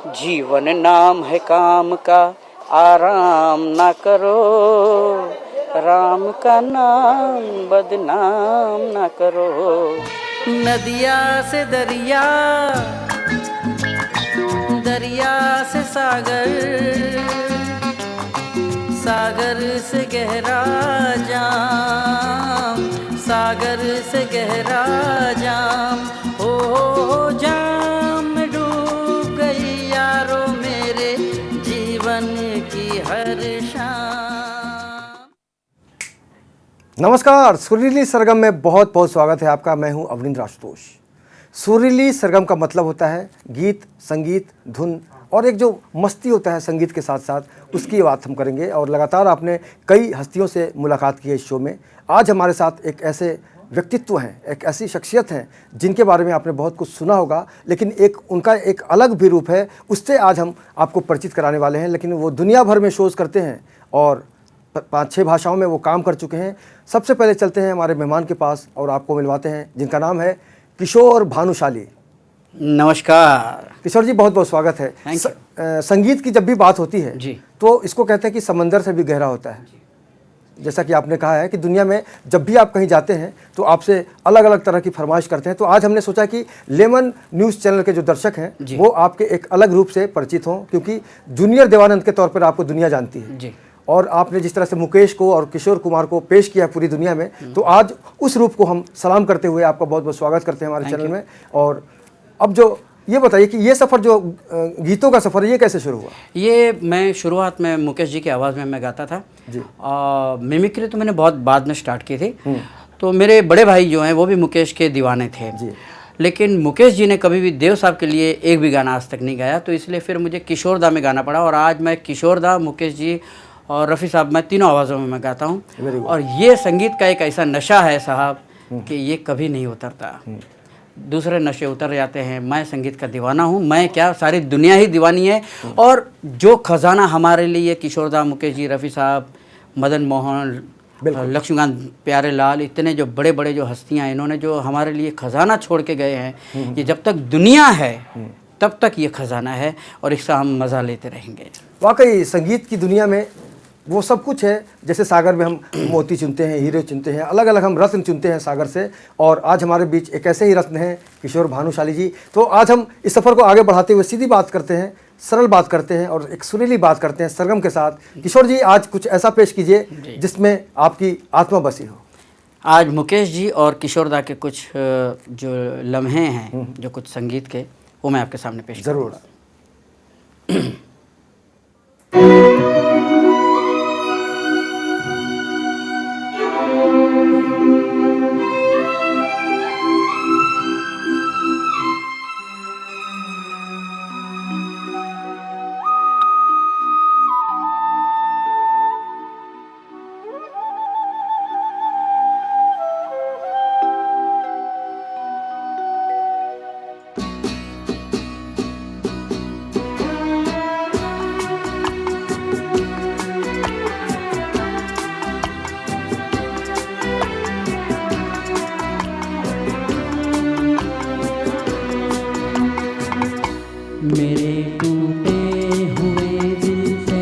जीवन नाम है काम का, आराम ना करो, राम का नाम बदनाम ना करो। नदिया से दरिया, दरिया से सागर, सागर से गहरा जाम, सागर से गहरा जाम, हो जाम में डूब गई यारो मेरे जीवन की हर शाम। नमस्कार, सुरीली सरगम में बहुत बहुत स्वागत है आपका। मैं हूं अवनींद्र आशुतोष। सुरीली सरगम का मतलब होता है गीत, संगीत, धुन और एक जो मस्ती होता है संगीत के साथ साथ, उसकी बात हम करेंगे। और लगातार आपने कई हस्तियों से मुलाकात की है इस शो में। आज हमारे साथ एक ऐसे व्यक्तित्व हैं, एक ऐसी शख्सियत हैं जिनके बारे में आपने बहुत कुछ सुना होगा, लेकिन उनका एक अलग भी रूप है। उससे आज हम आपको परिचित कराने वाले हैं। लेकिन वो दुनिया भर में शोज़ करते हैं और 5-6 भाषाओं में वो काम कर चुके हैं। सबसे पहले चलते हैं हमारे मेहमान के पास और आपको मिलवाते हैं, जिनका नाम है किशोर भानुशाली। नमस्कार किशोर जी, बहुत बहुत स्वागत है। संगीत की जब भी बात होती है जी, तो इसको कहते हैं कि समंदर से भी गहरा होता है। जैसा कि आपने कहा है कि दुनिया में जब भी आप कहीं जाते हैं तो आपसे अलग अलग तरह की फरमाइश करते हैं। तो आज हमने सोचा कि लेमन न्यूज़ चैनल के जो दर्शक हैं वो आपके एक अलग रूप से परिचित हों, क्योंकि जूनियर देवानंद के तौर पर आपको दुनिया जानती है जी। और आपने जिस तरह से मुकेश को और किशोर कुमार को पेश किया पूरी दुनिया में, तो आज उस रूप को हम सलाम करते हुए आपका बहुत बहुत स्वागत करते हैं हमारे चैनल में। और अब जो ये बताइए कि ये सफ़र जो गीतों का सफ़र, ये कैसे शुरू हुआ? ये मैं शुरुआत में मुकेश जी की आवाज़ में मैं गाता था जी। मिमिक्री तो मैंने बहुत बाद में स्टार्ट की थी। तो मेरे बड़े भाई जो हैं वो भी मुकेश के दीवाने थे जी। लेकिन मुकेश जी ने कभी भी देव साहब के लिए एक भी गाना आज तक नहीं गाया, तो इसलिए फिर मुझे किशोर दा में गाना पड़ा। और आज मैं किशोर दा, मुकेश जी और रफ़ी साहब, मैं तीनों आवाज़ों में मैं गाता हूँ। और ये संगीत का एक ऐसा नशा है साहब कि ये कभी नहीं उतरता। दूसरे नशे उतर जाते हैं, मैं संगीत का दीवाना हूँ। मैं क्या, सारी दुनिया ही दीवानी है। और जो खजाना हमारे लिए किशोर दा, मुकेश जी, रफ़ी साहब, मदन मोहन, लक्ष्मीकांत प्यारेलाल, इतने जो बड़े बड़े जो हस्तियाँ, इन्होंने जो हमारे लिए खजाना छोड़ के गए हैं, ये जब तक दुनिया है तब तक ये खजाना है और इसका हम मज़ा लेते रहेंगे। वाकई संगीत की दुनिया में वो सब कुछ है। जैसे सागर में हम मोती चुनते हैं, हीरे चुनते हैं, अलग अलग हम रत्न चुनते हैं सागर से। और आज हमारे बीच एक ऐसे ही रत्न हैं, किशोर भानुशाली जी। तो आज हम इस सफ़र को आगे बढ़ाते हुए सीधी बात करते हैं, सरल बात करते हैं और एक सुरीली बात करते हैं सरगम के साथ। किशोर जी, आज कुछ ऐसा पेश कीजिए जिसमें आपकी आत्मा बसी हो। आज मुकेश जी और किशोर दा के कुछ जो लम्हे हैं, जो कुछ संगीत के, वो मैं आपके सामने पेश ज़रूर। मेरे टूटे हुए दिल से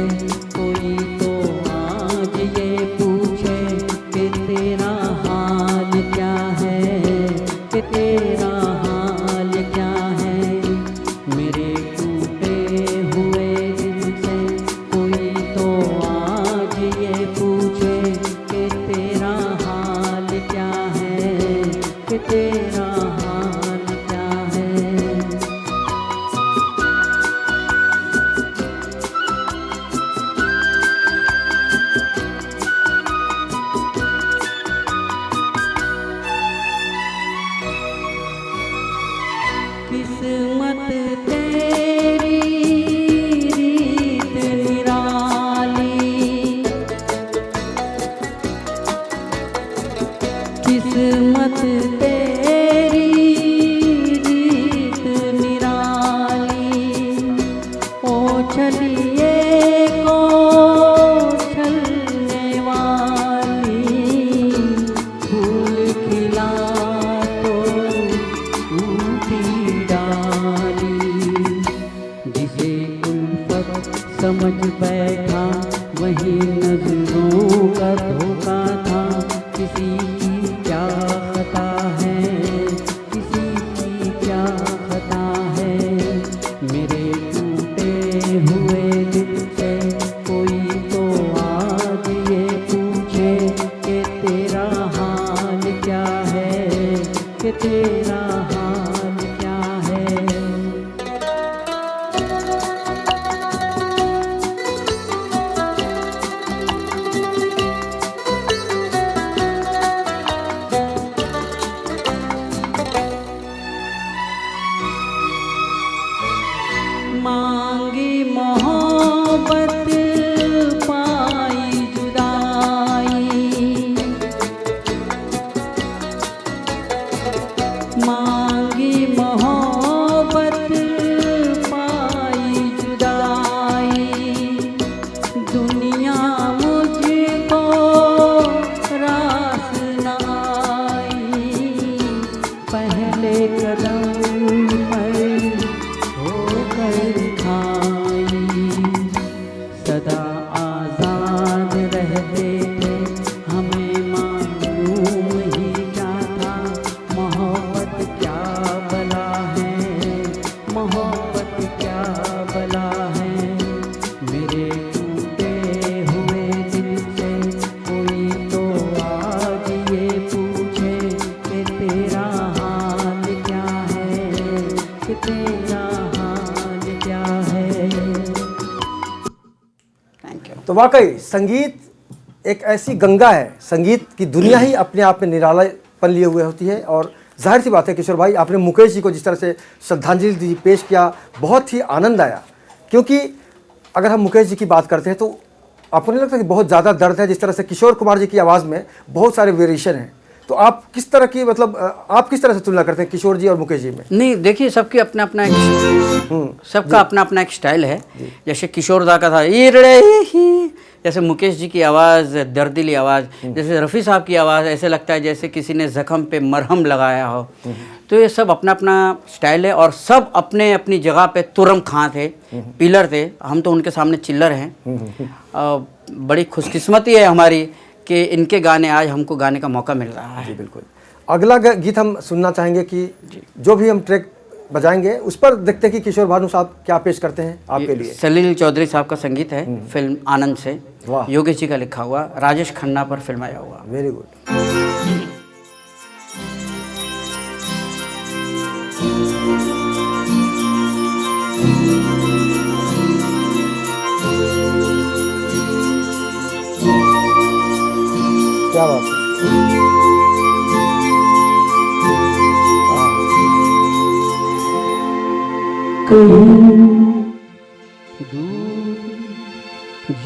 कोई तो आज ये पूछे कि तेरा हाल क्या है, कि तेरा हाल क्या है। मेरे टूटे हुए दिल से कोई तो आज ये पूछे कि तेरा हाल क्या है, कि तेरा हाल क्या है। किस्मत तेरी रीत निराली, किस्मत तेरी रीत निराली। ओ छलिए को छलने वाली, फूल खिला तो टूटी डाली, जिसे समझ बैठा वही नजरों का धोखा था। किसी की क्या खता है, किसी की क्या खता है। मेरे टूटे हुए दिल से कोई तो आज ये पूछे कि तेरा हाल क्या है, कि तेरा हाल क्या है। मांगी मोहब्बत पाई जुदाई, मांगी मोहब्बत पाई जुदाई। दुनिया मुझको रास न आई, पहले कदम पर होकर खाई। सदा आजाद रहते थे हमें मालूम ही क्या था। मोहब्बत क्या बला है, मोहब्बत क्या बला है। मेरे टूटे हुए दिल से कोई तो आज ये पूछे कि तेरा हाल क्या है, कि तेरा हाल क्या है। Thank you. तो वाकई संगीत एक ऐसी गंगा है, संगीत की दुनिया ही अपने आप में निरालापन लिए हुए होती है। और जाहिर सी बात है किशोर भाई, आपने मुकेश जी को जिस तरह से श्रद्धांजलि पेश किया, बहुत ही आनंद आया। क्योंकि अगर हम मुकेश जी की बात करते हैं तो आपको नहीं लगता कि बहुत ज़्यादा दर्द है? जिस तरह से किशोर कुमार जी की आवाज़ में बहुत सारे वेरिएशन हैं, तो आप किस तरह की, मतलब आप किस तरह से तुलना करते हैं किशोर जी और मुकेश जी में? नहीं, देखिए सबकी अपना अपना एक सबका अपना अपना एक स्टाइल है। जैसे किशोर दा का था ईरड़े ही, जैसे मुकेश जी की आवाज़ दर्दीली आवाज़, जैसे रफ़ी साहब की आवाज़ ऐसे लगता है जैसे किसी ने ज़ख्म पे मरहम लगाया हो। तो ये सब अपना अपना स्टाइल है और सब अपने अपनी जगह पे तुरम खां थे, पिलर थे। हम तो उनके सामने चिल्लर हैं। बड़ी खुशकिस्मती है हमारी कि इनके गाने आज हमको गाने का मौका मिल रहा है। जी बिल्कुल। अगला गीत हम सुनना चाहेंगे कि जो भी हम ट्रैक बजाएंगे उस पर देखते हैं कि किशोर भानु साहब क्या पेश करते हैं आपके लिए। सलील चौधरी साहब का संगीत है, फिल्म आनंद से। वाह। योगेश जी का लिखा हुआ, राजेश खन्ना पर फिल्माया हुआ। Very good. क्या बात है।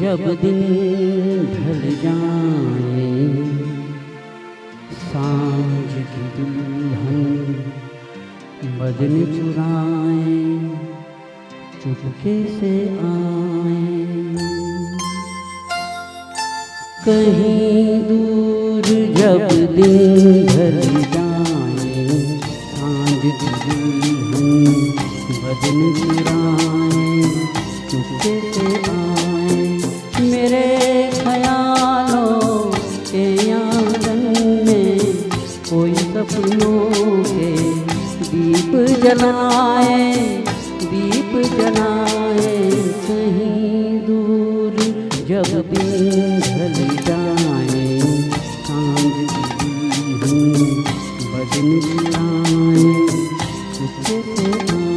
जब दिन ढल जाए, सांझ की दुल्हन बदन चुराए, चुपके से आए। कहीं दूर जब दिन ढल जाए, सांझ की दुल्हन बदन चुराए, चुपके से आए। मेरे ख्यालों के आंगन में कोई सपनों के दीप जलाए, दीप जलाए। कहीं दूर जब दिन ढल जाए, सांझ की दुल्हन बदन चुराए, चुपके से आए।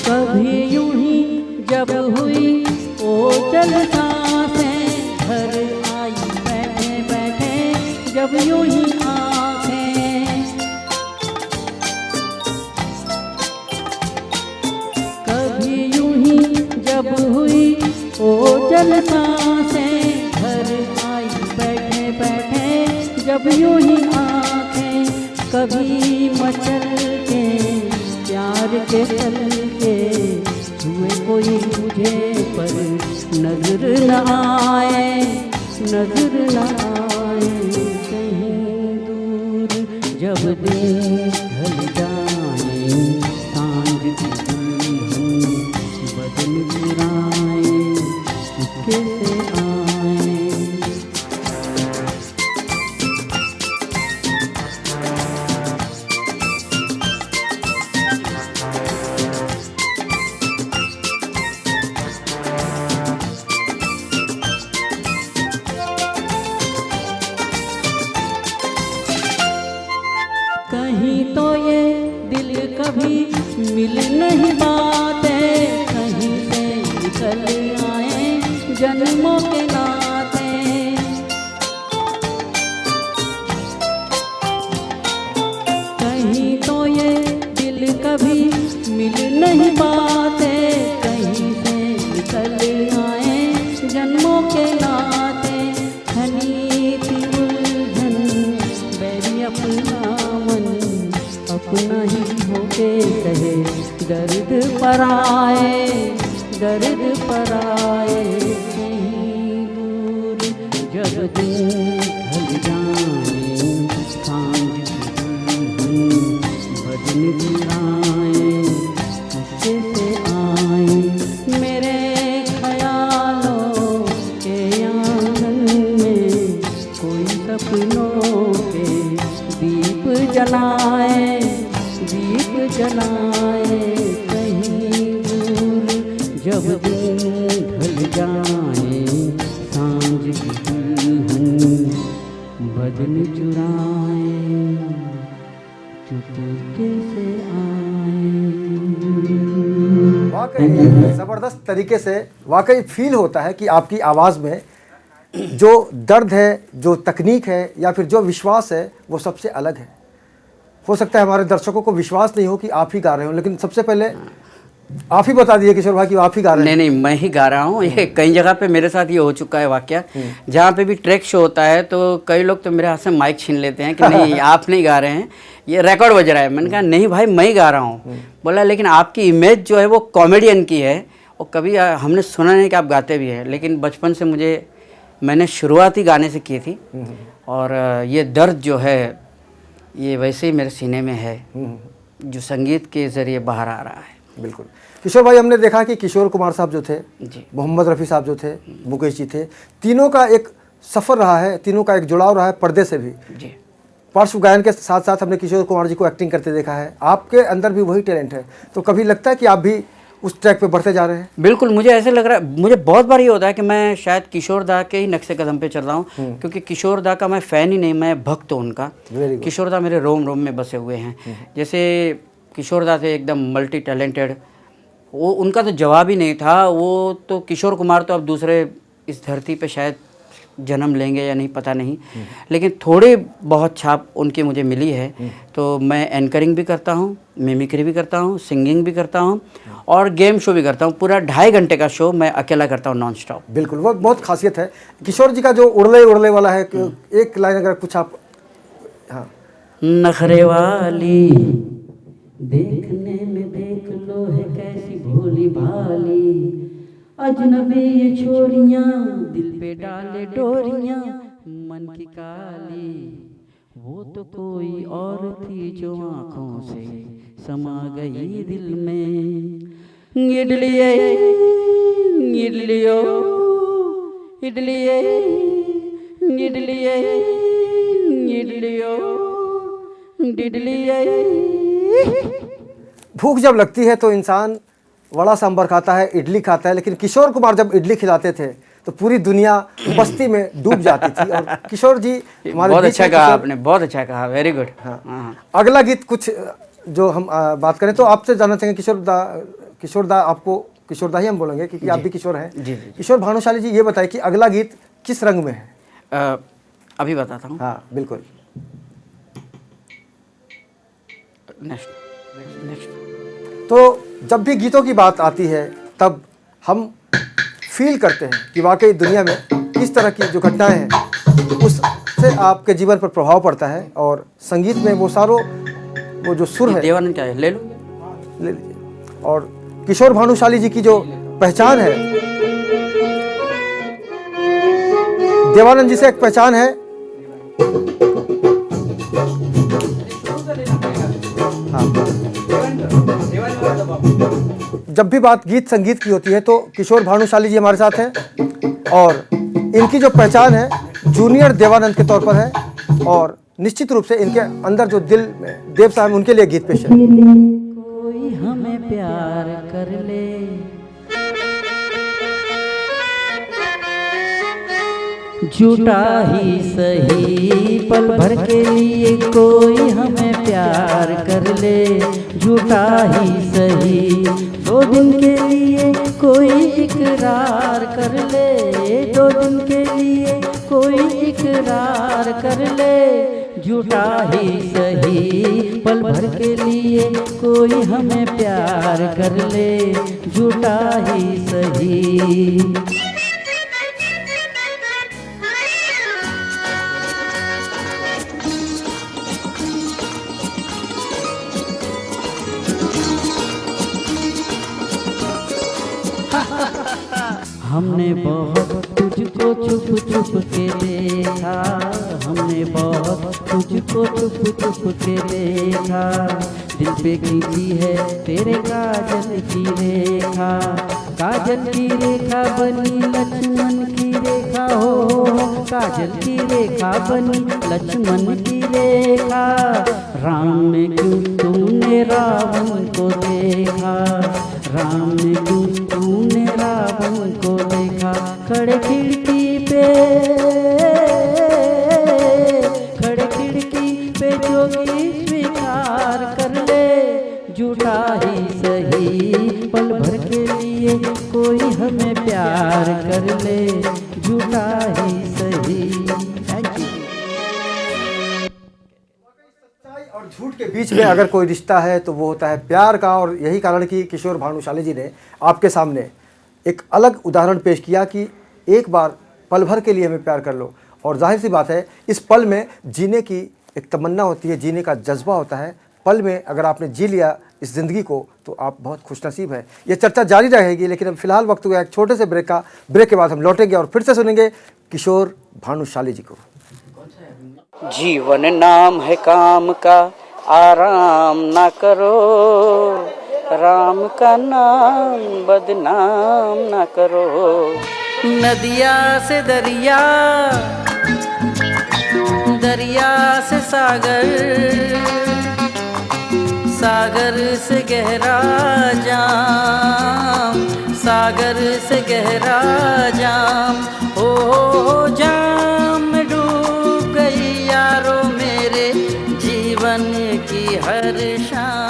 कभी यूं ही जब हुई ओचल सांसें, घर आई बैठे बैठे जब यूं ही आँखें। कभी यूं ही जब हुई ओचल सांसें, घर आई बैठे बैठे जब यूं ही आँखें। कभी मचल के प्यार के तल के हुए कोई मुझे पर नजर न आए, नजर न आए। कहीं दूर जब दिन ढल जाए, सांझ की दुल्हन बदन चुराए, कैसे आए। कहीं तो ये दिल कभी मिल नहीं पाते, कहीं से निकल आए जन्मों के नाते। कहीं तो ये दिल कभी मिल नहीं पाते, कहीं से निकल आए जन्मों के नाते। हनी थी उलझन बैरी अपना अपना ही होके कहे, दर्द पर आए, दर्द पर आए। कहीं दूर जब दिन ढल जाए, सांझ की दुल्हन बदन चुराए, कैसे आए। मेरे ख्यालों के आंगन में कोई सपनों के दीप जलाए, दीप जलाए। कहीं दूर जब दिन ढल जाए, सांझ की दुल्हन बदन चुराए, चुपके से आए। वाकई ज़बरदस्त तरीके से वाकई फील होता है कि आपकी आवाज़ में जो दर्द है, जो तकनीक है या फिर जो विश्वास है, वो सबसे अलग है। हो सकता है हमारे दर्शकों को विश्वास नहीं हो कि आप ही गा रहे हो, लेकिन सबसे पहले आप ही बता दिए किशोर भाई कि आप ही गा रहे हैं। नहीं, मैं ही गा रहा हूँ। ये कई जगह पे मेरे साथ ये हो चुका है वाकया। जहाँ पे भी ट्रैक शो होता है तो कई लोग तो मेरे हाथ से माइक छीन लेते हैं कि नहीं आप नहीं गा रहे हैं, ये रिकॉर्ड बज रहा है। मैंने कहा नहीं भाई, मैं ही गा रहा हूँ। बोला लेकिन आपकी इमेज जो है वो कॉमेडियन की है, और कभी हमने सुना नहीं कि आप गाते भी हैं। लेकिन बचपन से मैंने शुरुआत ही गाने से की थी, और ये दर्द जो है ये वैसे ही मेरे सीने में है, जो संगीत के ज़रिए बाहर आ रहा है। बिल्कुल किशोर भाई, हमने देखा कि किशोर कुमार साहब जो थे, जी, मोहम्मद रफ़ी साहब जो थे, मुकेश जी थे, तीनों का एक सफ़र रहा है, तीनों का एक जुड़ाव रहा है पर्दे से भी। जी, पार्श्व गायन के साथ साथ हमने किशोर कुमार जी को एक्टिंग करते देखा है। आपके अंदर भी वही टैलेंट है, तो कभी लगता है कि आप भी उस ट्रैक पे बढ़ते जा रहे हैं? बिल्कुल, मुझे ऐसे लग रहा है, मुझे बहुत बार ये होता है कि मैं शायद किशोर दा के ही नक्शे कदम पे चल रहा हूँ, क्योंकि किशोर दा का मैं फ़ैन ही नहीं, मैं भक्त हूँ उनका। किशोर दा मेरे रोम रोम में बसे हुए हैं। जैसे किशोर दा थे एकदम मल्टी टैलेंटेड, वो उनका तो जवाब ही नहीं था। वो तो किशोर कुमार तो अब दूसरे इस धरती पे शायद जन्म लेंगे या नहीं पता नहीं, लेकिन थोड़ी बहुत छाप उनकी मुझे मिली है। तो मैं एंकरिंग भी करता हूँ, मिमिक्री भी करता हूँ, सिंगिंग भी करता हूँ, और गेम शो भी करता हूँ। पूरा 2.5 घंटे का शो मैं अकेला करता हूँ, नॉन स्टॉप। बिल्कुल, वो बहुत खासियत है किशोर जी का, जो उड़ले उड़ले वाला है। एक लाइन अगर कुछ आप। हाँ, नखरे वाली देखने में देख लो है कैसी भोली भाली, अजनबी ये छोरियां दिल पे डाले डोरियां मन की काली, वो तो कोई और थी जो आंखों से समा गई दिल में। इडलिए इडलियो इडलिए इडलिए इडलियो इडलिए। भूख जब लगती है तो इंसान वड़ा सांभर खाता है, इडली खाता है, लेकिन किशोर कुमार जब इडली खिलाते थे तो पूरी दुनिया मस्ती में डूब जाती थी। और किशोर जी हमारे बहुत अच्छा कहा आपने, बहुत अच्छा कहा, वेरी गुड। हाँ, अगला गीत कुछ जो हम बात करें तो आपसे जानना चाहेंगे किशोर दा आपको किशोर दा ही हम बोलेंगे क्योंकि आप भी किशोर हैं। जी। किशोर भानुशाली जी, ये बताइए कि अगला गीत किस रंग में है? अभी बताता हूँ। हाँ बिल्कुल। नेक्स्ट। तो जब भी गीतों की बात आती है तब हम फील करते हैं कि वाकई दुनिया में इस तरह की जो घटनाएं हैं उससे आपके जीवन पर प्रभाव पड़ता है, और संगीत में वो जो सुर है। देवानंद क्या है, ले लो। ले लीजिए। और किशोर भानुशाली जी की जो पहचान है, देवानंद जी से एक पहचान है। हाँ, जब भी बात गीत संगीत की होती है तो किशोर भानुशाली जी हमारे साथ हैं और इनकी जो पहचान है जूनियर देवानंद के तौर पर है और निश्चित रूप से इनके अंदर जो दिल में देव साहब उनके लिए गीत पेश है। कोई हमें प्यार कर ले, झूठा ही सही पल भर के लिए कोई हमें प्यार कर ले, झूठा ही सही 2 दिन के लिए कोई इकरार कर ले, 2 दिन के लिए कोई इकरार कर ले, झूठा ही सही पल भर के लिए कोई हमें प्यार कर ले, झूठा ही सही। हमने बहुत तुझको छुप छुप के देखा, हमने बहुत तुझको छुप छुप के देखा, दिल पे खींची है तेरे काजल की रेखा, काजल की रेखा बनी लक्ष्मण की रेखा हो, काजल की रेखा बनी लक्ष्मण की रेखा, राम ने क्यों तूने रावण को देखा, राम ने क्यों तूने रावण को देखा, खड़े खिड़की पे जोगी स्वीकार कर ले, झूठा ही सही पल भर के लिए कोई हमें प्यार कर ले, झूठा ही सही। Thank you. और झूठ के बीच में अगर कोई रिश्ता है तो वो होता है प्यार का, और यही कारण कि किशोर भानुशाली जी ने आपके सामने एक अलग उदाहरण पेश किया कि एक बार पल भर के लिए हमें प्यार कर लो। और जाहिर सी बात है इस पल में जीने की एक तमन्ना होती है, जीने का जज्बा होता है। पल में अगर आपने जी लिया इस ज़िंदगी को तो आप बहुत खुशनसीब हैं। ये चर्चा जारी रहेगी, लेकिन अब फिलहाल वक्त हुआ एक छोटे से ब्रेक का। ब्रेक के बाद हम लौटेंगे और फिर से सुनेंगे किशोर भानुशाली जी को। जीवन नाम है काम का, आराम ना करो, राम का नाम बदनाम ना करो, नदिया से दरिया, दरिया से सागर, सागर से गहरा जाम, सागर से गहरा जाम, हो जाम में डूब गई यारो मेरे जीवन की हर शाम।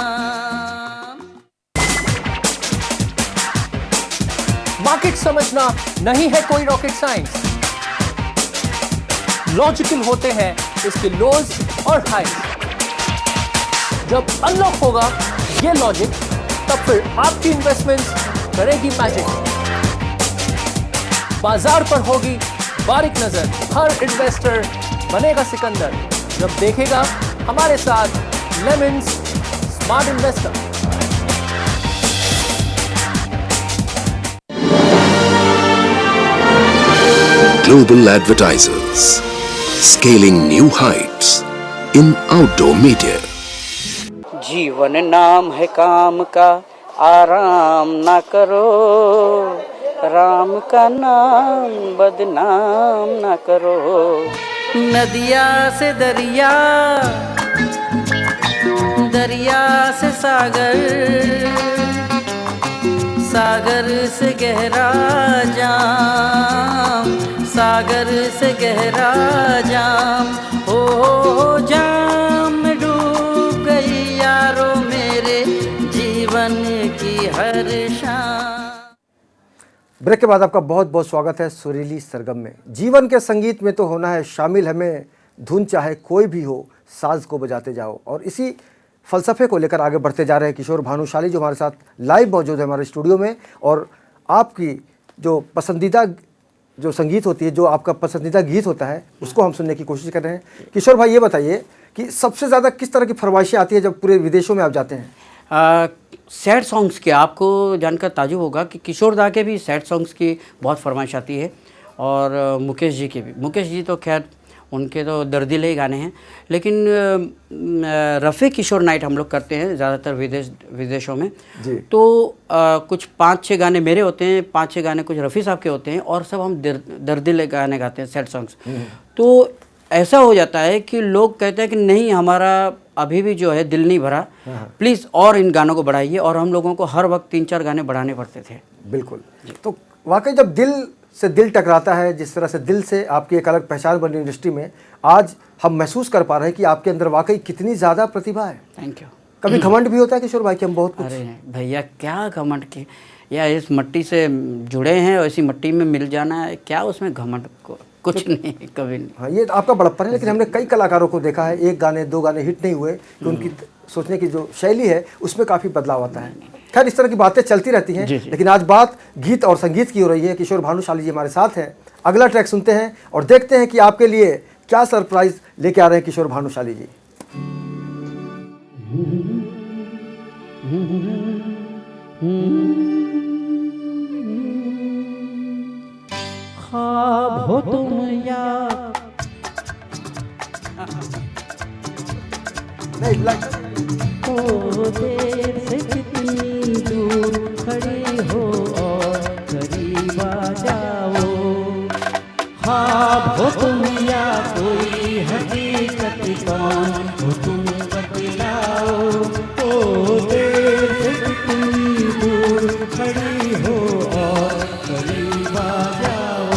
मार्केट समझना नहीं है कोई रॉकेट साइंस, लॉजिकल होते हैं इसके लोज और हाइज। जब अनलॉक होगा ये लॉजिक, तब फिर आपकी इन्वेस्टमेंट्स करेगी मैजिक। बाजार पर होगी बारीक नजर, हर इन्वेस्टर बनेगा सिकंदर जब देखेगा हमारे साथ lemons smart investor. Global Advertisers, scaling new heights in outdoor media. जीवन नाम है काम का, आराम ना करो, राम का नाम बदनाम ना करो, नदिया से दरिया, दरिया से सागर, सागर से गहरा जाम, सागर से गहरा जाम, हो जाम में डूब गई यारो मेरे जीवन की हर शाम। ब्रेक के बाद आपका बहुत बहुत स्वागत है सुरीली सरगम में। जीवन के संगीत में तो होना है शामिल, हमें धुन चाहे कोई भी हो साज को बजाते जाओ। और इसी फ़लसफ़े को लेकर आगे बढ़ते जा रहे हैं किशोर भानुशाली जो हमारे साथ लाइव मौजूद है हमारे स्टूडियो में। और आपकी जो पसंदीदा जो संगीत होती है, जो आपका पसंदीदा गीत होता है, उसको हम सुनने की कोशिश कर रहे हैं। किशोर भाई ये बताइए कि सबसे ज़्यादा किस तरह की फरमाइशें आती है जब पूरे विदेशों में आप जाते हैं? सैड सॉन्ग्स के आपको जानकर ताजुब होगा कि किशोर दा के भी सैड सॉन्ग्स की बहुत फरमाइश आती है और मुकेश जी के भी। मुकेश जी तो खैर उनके तो दर्दिले ही गाने हैं, लेकिन रफ़ी किशोर नाइट हम लोग करते हैं ज़्यादातर विदेशों में जी। तो कुछ 5-6 गाने मेरे होते हैं, 5-6 गाने कुछ रफ़ी साहब के होते हैं और सब हम दर्दिले गाने गाते हैं, सैड सॉन्ग्स। तो ऐसा हो जाता है कि लोग कहते हैं कि नहीं हमारा अभी भी जो है दिल नहीं भरा, प्लीज़ और इन गानों को बढ़ाइए, और हम लोगों को हर वक्त 3-4 गाने बढ़ाने पड़ते थे। बिल्कुल। तो वाकई जब दिल से दिल टकराता है, जिस तरह से दिल से आपकी एक अलग पहचान बनी इंडस्ट्री में, आज हम महसूस कर पा रहे हैं कि आपके अंदर वाकई कितनी ज़्यादा प्रतिभा है। Thank you. कभी घमंड भी होता है किशोर भाई कि हम बहुत कुछ? अरे भैया क्या घमंड की, या इस मिट्टी से जुड़े हैं और इसी मिट्टी में मिल जाना है, क्या उसमें घमंड को कुछ नहीं, कभी नहीं। हाँ, ये आपका बड़प्पन है, लेकिन हमने कई कलाकारों को देखा है, एक गाने 2 गाने हिट नहीं हुए कि उनकी सोचने की जो शैली है उसमें काफ़ी बदलाव आता है। खैर, इस तरह की बातें चलती रहती हैं, लेकिन आज बात गीत और संगीत की हो रही है। किशोर भानुशाली जी हमारे साथ हैं। अगला ट्रैक सुनते हैं और देखते हैं कि आपके लिए क्या सरप्राइज लेके आ रहे हैं किशोर भानुशाली जी। ख्वाब हो तुम या हो देर से कितनी दूर खड़ी हो और करीब आ जाओ, ख्वाब हो तुम या कोई हकीकत, कौन हो तुम बतलाओ, हो देर से कितनी दूर खड़ी हो और करीब आ जाओ।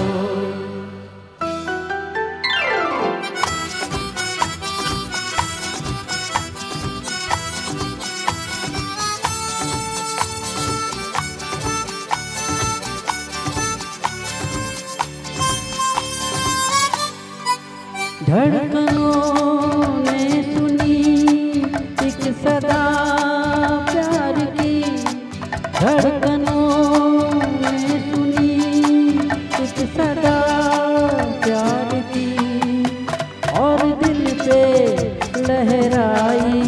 धड़कनों ने सुनी एक सदा प्यार की, धड़कनों ने सुनी एक सदा प्यार की, और दिल पे लहराई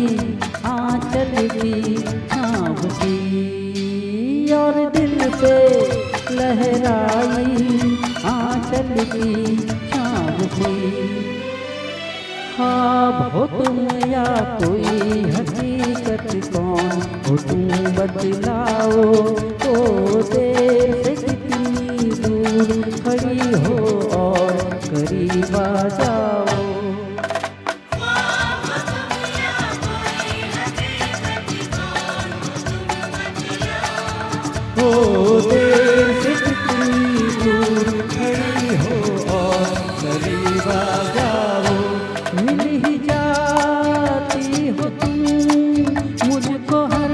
आंचल की छाँव की, और दिल पे लहराई आंचल की छाँव की। ख्वाब हो तुम या कोई हकीकत, कौन हो तुम बतलाओ, तो देर से कितनी दूर खड़ी हो और करीब आ जाओ। हो देर से कितनी दूर खड़ी हो और करीब आ जाओ। मिल ही जाती हो तुम मुझको हर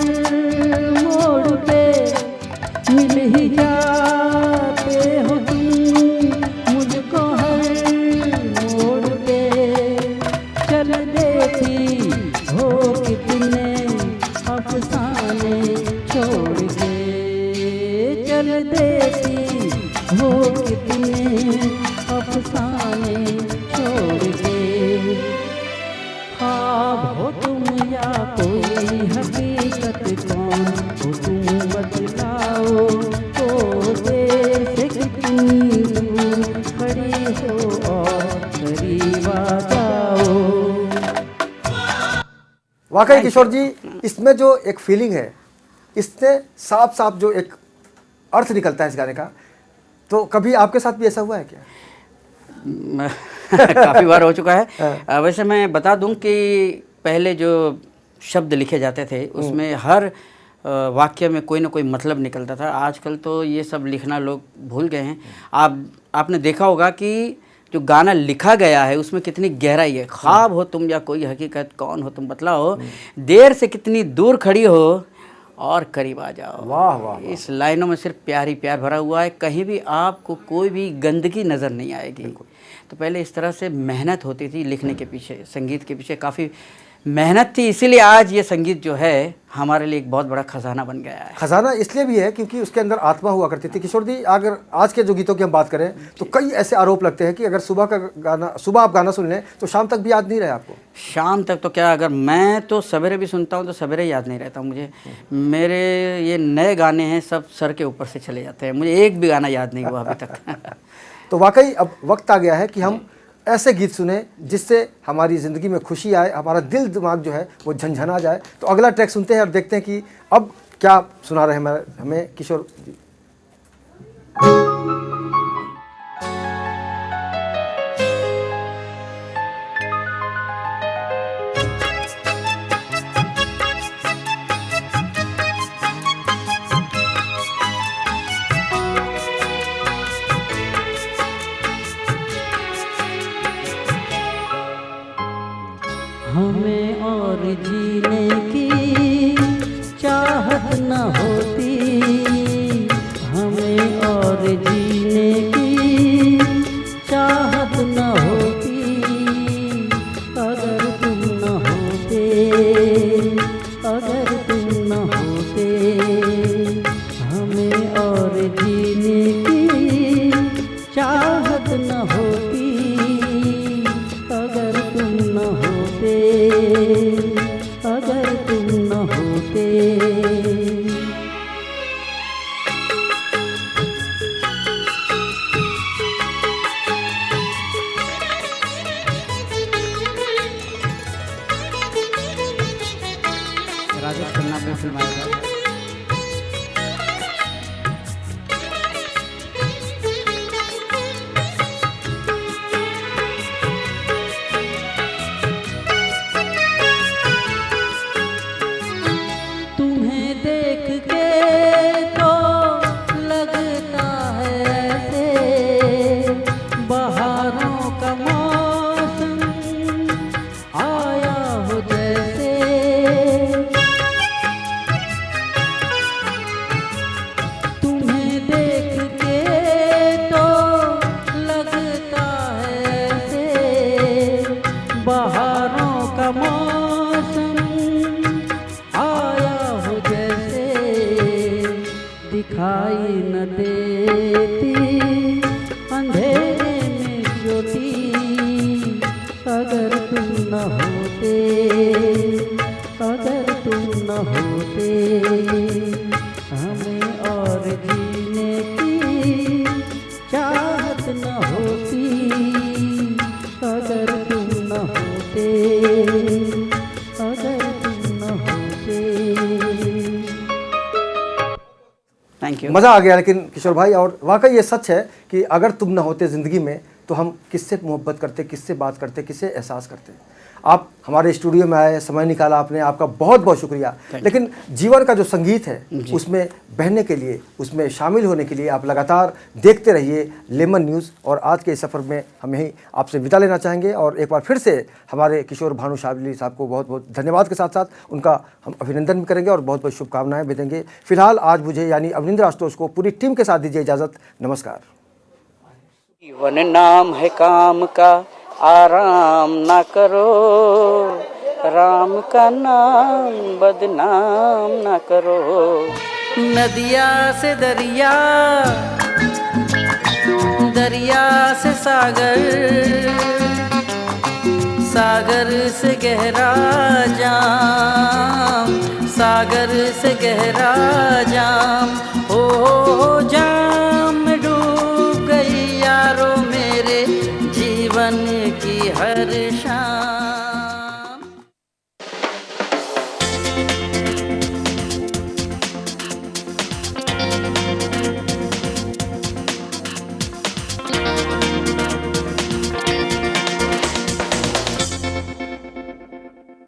मोड़ पे, मिल ही जाते हो तुम मुझको हर मोड़ पे, चल देती हो कितने अफसाने छोड़ के, चल देती हो कितने अफसाने छोड़ के। ख्वाब हो तुम या कोई हकीकत, कौन हो तुम बतलाओ, तो देर से कितनी दूर खड़ी हो और करीब आ जाओ। वाकई किशोर जी, इसमें जो एक फीलिंग है, इससे साफ साफ जो एक अर्थ निकलता है इस गाने का, तो कभी आपके साथ भी ऐसा हुआ है क्या? काफ़ी बार हो चुका है। वैसे मैं बता दूं कि पहले जो शब्द लिखे जाते थे उसमें हर वाक्य में कोई ना कोई मतलब निकलता था। आजकल तो ये सब लिखना लोग भूल गए हैं। आपने देखा होगा कि जो गाना लिखा गया है उसमें कितनी गहराई है। ख्वाब हो तुम या कोई हकीकत, कौन हो तुम बतलाओ, देर से कितनी दूर खड़ी हो और करीब आ जाओ। वाह वाह। इस लाइनों में सिर्फ प्यार ही प्यार भरा हुआ है, कहीं भी आपको कोई भी गंदगी नज़र नहीं आएगी। तो पहले इस तरह से मेहनत होती थी लिखने के पीछे, संगीत के पीछे काफ़ी मेहनत थी, इसीलिए आज ये संगीत जो है हमारे लिए एक बहुत बड़ा खजाना बन गया है। खजाना इसलिए भी है क्योंकि उसके अंदर आत्मा हुआ करती थी। किशोर जी, अगर आज के जो गीतों की हम बात करें तो कई ऐसे आरोप लगते हैं कि अगर सुबह आप गाना सुन लें तो शाम तक भी याद नहीं रहे आपको। शाम तक तो क्या, अगर मैं तो सवेरे भी सुनता हूँ तो सवेरे याद नहीं रहता मुझे। मेरे ये नए गाने हैं सब सर के ऊपर से चले जाते हैं, मुझे एक भी गाना याद नहीं हुआ अभी तक। तो वाकई अब वक्त आ गया है कि हम ऐसे गीत सुने जिससे हमारी ज़िंदगी में खुशी आए, हमारा दिल दिमाग जो है वो झंझना जाए। तो अगला ट्रैक सुनते हैं और देखते हैं कि अब क्या सुना रहे हैं हमें किशोर जी। हमें और जीने की चाहत न होती, हमें और जीने की चाहत न होती, अगर तुम न होते, अगर तुम न होते, हमें और जीने की चाहत न होती, अगर तुम न होते, अगर तुम न होते। राजेश खन्ना पे फिल्म आएगा। तुम्हें देख के तो लगता है ऐसे बहारों का मौसम आया हो जैसे, तुम्हें देख के तो लगता है ऐसे बहारों का मौसम आया हो जैसे, दिखाई न देती अंधेरे में ज्योति, अगर तुम न होते, अगर तुम न होते, हमें और जीने की चाहत न होती, अगर तुम न होते, अगर तुम न होते। Thank you. मज़ा आ गया लेकिन किशोर भाई, और वाकई ये सच है कि अगर तुम न होते ज़िंदगी में तो हम किससे मोहब्बत करते, किससे बात करते, किससे एहसास करते। आप हमारे स्टूडियो में आए, समय निकाला आपने, आपका बहुत बहुत शुक्रिया। लेकिन जीवन का जो संगीत है उसमें बहने के लिए, उसमें शामिल होने के लिए आप लगातार देखते रहिए लेमन न्यूज़। और आज के इस सफ़र में हम यहीं आपसे विदा लेना चाहेंगे और एक बार फिर से हमारे किशोर भानुशाली साहब को बहुत बहुत धन्यवाद के साथ साथ उनका हम अभिनंदन भी करेंगे और बहुत बहुत शुभकामनाएँ भी देंगे। फिलहाल आज मुझे यानी अवनिंद्र आशुतोष को पूरी टीम के साथ दीजिए इजाज़त। नमस्कार। जीवन नाम है काम का, आराम ना करो, राम का नाम बदनाम ना करो। नदिया से दरिया, दरिया से सागर, सागर से गहरा जाम, सागर से गहरा जाम, हो जाम।